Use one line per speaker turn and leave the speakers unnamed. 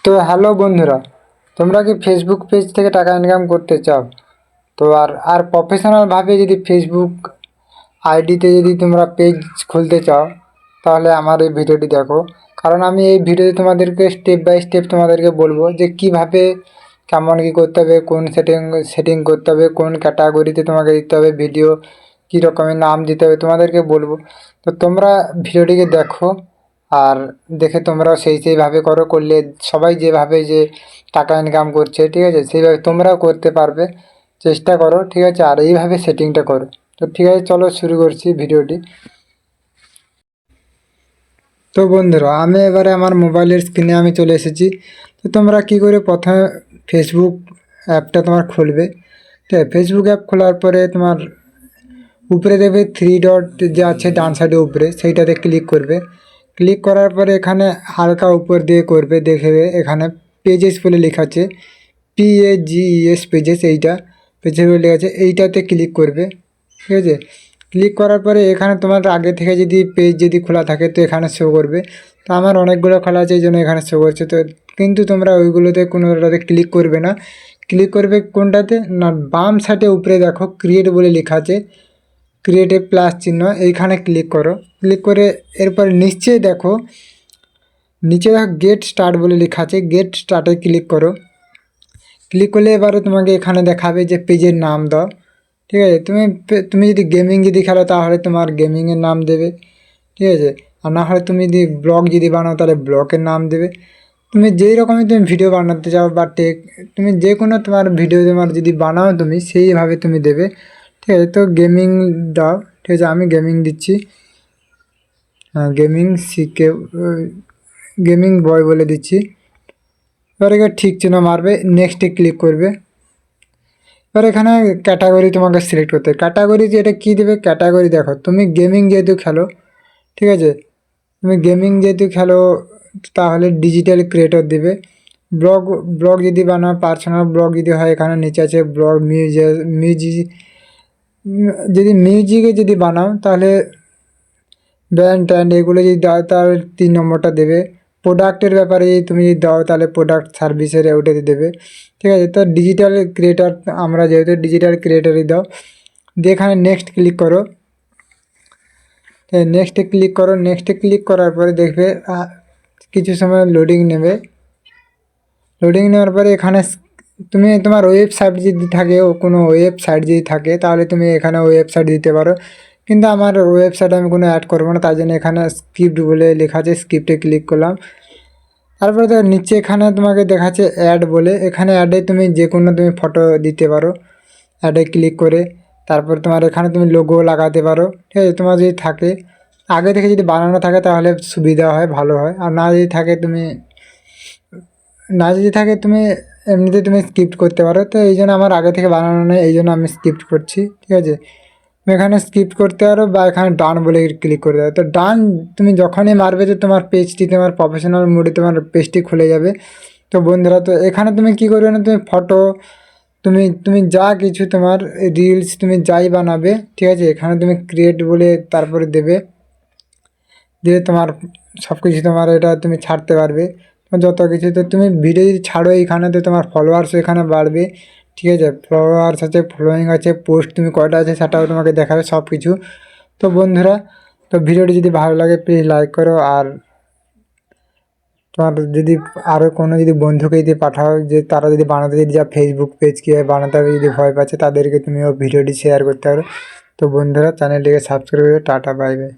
তো হ্যালো বন্ধুরা, তোমরা কি ফেসবুক পেজ থেকে টাকা ইনকাম করতে চাও? তো আর প্রফেশনালভাবে যদি ফেসবুক আইডিতে যদি তোমরা পেজ খুলতে চাও, তাহলে আমার এই ভিডিওটি দেখো। কারণ আমি এই ভিডিওতে তোমাদেরকে স্টেপ বাই স্টেপ তোমাদেরকে বলবো যে কিভাবে কেমন কী করতে হবে, কোন সেটিং করতে হবে, কোন ক্যাটাগরিতে তোমাকে দিতে হবে ভিডিও, কী রকমের নাম দিতে হবে তোমাদেরকে বলবো। তো তোমরা ভিডিওটিকে দেখো, আর দেখে তোমরাও সেইভাবে করো। করলে সবাই যেভাবে যে টাকা ইনকাম করছে, ঠিক আছে, সেইভাবে তোমরাও করতে পারবে। চেষ্টা করো, ঠিক আছে, আর এইভাবে সেটিংটা করো। তো ঠিক আছে, চলো শুরু করছি ভিডিওটি। তো বন্ধুরা, আমি এবারে আমার মোবাইলের স্ক্রিনে আমি চলে এসেছি। তো তোমরা কি করে প্রথমে ফেসবুক অ্যাপটা তোমার খুলবে। ঠিক আছে, ফেসবুক অ্যাপ খোলার পরে তোমার উপরে দেখবে থ্রি ডট যে আছে ডান সাইডে উপরে, সেইটাতে ক্লিক করবে। ক্লিক করার পরে এখানে হালকা উপর দিয়ে করবে, দেখবে এখানে পেজেস বলে লেখা আছে, PAGES পেজেস, এইটা পেজেস বলে লেখা আছে, এইটাতে ক্লিক করবে। ঠিক আছে, ক্লিক করার পরে এখানে তোমার আগে থেকে যদি পেজ যদি খোলা থাকে তো এখানে শো করবে। তো আমার অনেকগুলো খোলা আছে, এই জন্য এখানে শো করছে। তো কিন্তু তোমরা ওইগুলোতে কোনোটাতে ক্লিক করবে না। ক্লিক করবে কোনটাতে না, বাম সাইডে উপরে দেখো ক্রিয়েট বলে লেখা আছে, ক্রিয়েট এ প্লাস চিহ্ন, এইখানে ক্লিক করো। ক্লিক করে এরপর নিচে দেখো গেট স্টার্ট বলে লেখা আছে, গেট স্টার্টে ক্লিক করো। ক্লিক করলে এবারে তোমাকে এখানে দেখাবে যে পেজের নাম দাও। ঠিক আছে, তুমি যদি গেমিং যদি খেলো তাহলে তোমার গেমিংয়ের নাম দেবে। ঠিক আছে, আর না হলে তুমি যদি ব্লগ যদি বানাও তাহলে ব্লগের নাম দেবে। তুমি যেই রকমই তুমি ভিডিও বানাতে চাও বা তুমি যে কোনো তোমার ভিডিও তোমার যদি বানাও তুমি সেইভাবে তুমি দেবে। ঠিক আছে, তো গেমিং দাও। ঠিক আছে, আমি গেমিং দিচ্ছি, গেমিং শিখে গেমিং বয় বলে দিচ্ছি। এবার এখানে ঠিক চিহ্ন মারবে, নেক্সটে ক্লিক করবে। এবার এখানে ক্যাটাগরি তোমাকে সিলেক্ট করতে হবে। ক্যাটাগরি যে এটা কী দেবে, ক্যাটাগরি দেখো তুমি গেমিং যেহেতু খেলো, ঠিক আছে, তুমি গেমিং যেহেতু খেলো তাহলে ডিজিটাল ক্রিয়েটর দেবে। ব্লগ ব্লগ যদি বানাও, পার্সোনাল ব্লগ যদি হয়, এখানে নিচে আছে ব্লগ, মিউজিক যদি মিউজিকে যদি বানাও তাহলে ব্র্যান্ড ট্যান্ড এগুলো যদি দাও তাহলে 3 নম্বরটা দেবে। প্রোডাক্টের ব্যাপারে যদি তুমি যদি দাও তাহলে প্রোডাক্ট সার্ভিসের ওটাতে দেবে। ঠিক আছে, তো ডিজিটাল ক্রিয়েটার আমরা যেহেতু ডিজিটাল ক্রিয়েটারই দাও, দিয়ে এখানে নেক্সট ক্লিক করো। নেক্সটে ক্লিক করো, নেক্সটে ক্লিক করার পরে দেখবে কিছু সময় লোডিং নেবে। লোডিং নেওয়ার পরে এখানে তুমি তোমার ওয়েবসাইট যদি থাকে, কোনো ওয়েবসাইট যদি থাকে তাহলে তুমি এখানে ওয়েবসাইট দিতে পারো। কিন্তু আমার ওয়েবসাইট আমি কোনো অ্যাড করবো না, তাই জন্য এখানে স্ক্রিপ্ট বলে লেখা আছে, স্ক্রিপ্টে ক্লিক করলাম। তারপরে তো নিচে এখানে তোমাকে দেখাচ্ছে অ্যাড বলে, এখানে অ্যাডে তুমি যে কোনো তুমি ফটো দিতে পারো অ্যাডে ক্লিক করে। তারপর তোমার এখানে তুমি লোগো লাগাতে পারো। ঠিক আছে, তোমার যদি থাকে আগে থেকে যদি বানানো থাকে তাহলে সুবিধা হয়, ভালো হয়। আর না যদি থাকে তুমি এমনিতে তুমি স্কিপ করতে পারো। তো এই জন্য আমার আগে থেকে বানানো নেই, এই জন্য আমি স্কিপ করছি। ঠিক আছে, তুমি এখানে স্কিপ করতে পারো বা এখানে ডান বলে ক্লিক করে দেবে। তো ডান তুমি যখনই মারবে তো তোমার পেজটি, তোমার প্রফেশনাল মোডে তোমার পেজটি খুলে যাবে। তো বন্ধুরা, তো এখানে তুমি কী করবে না, তুমি ফটো তুমি তুমি যা কিছু তোমার রিলস তুমি যাই বানাবে, ঠিক আছে, এখানে তুমি ক্রিয়েট বলে তারপরে দেবে। দিয়ে তোমার সব কিছু তোমার এটা তুমি ছাড়তে পারবে, যত কিছু। তো তুমি ভিডিও যদি ছাড়ো এইখানে তো তোমার ফলোয়ার্স এখানে বাড়বে। ঠিক আছে, ফলোয়ার্স আছে, ফলোয়িং আছে, পোস্ট তুমি কয়টা আছে সেটাও তোমাকে দেখাবে সব কিছু। তো বন্ধুরা, তো ভিডিওটি যদি ভালো লাগে প্লিজ লাইক করো। আর তোমার যদি আরও কোনো যদি বন্ধুকে যদি পাঠাও যে তারা যদি বানাতে যদি যা ফেসবুক পেজ কীভাবে বানাতে হবে যদি ভয় পাচ্ছে, তাদেরকে তুমিও ভিডিওটি শেয়ার করতে পারো। তো বন্ধুরা, চ্যানেলটিকে সাবস্ক্রাইব করে টাটা, বাই বাই।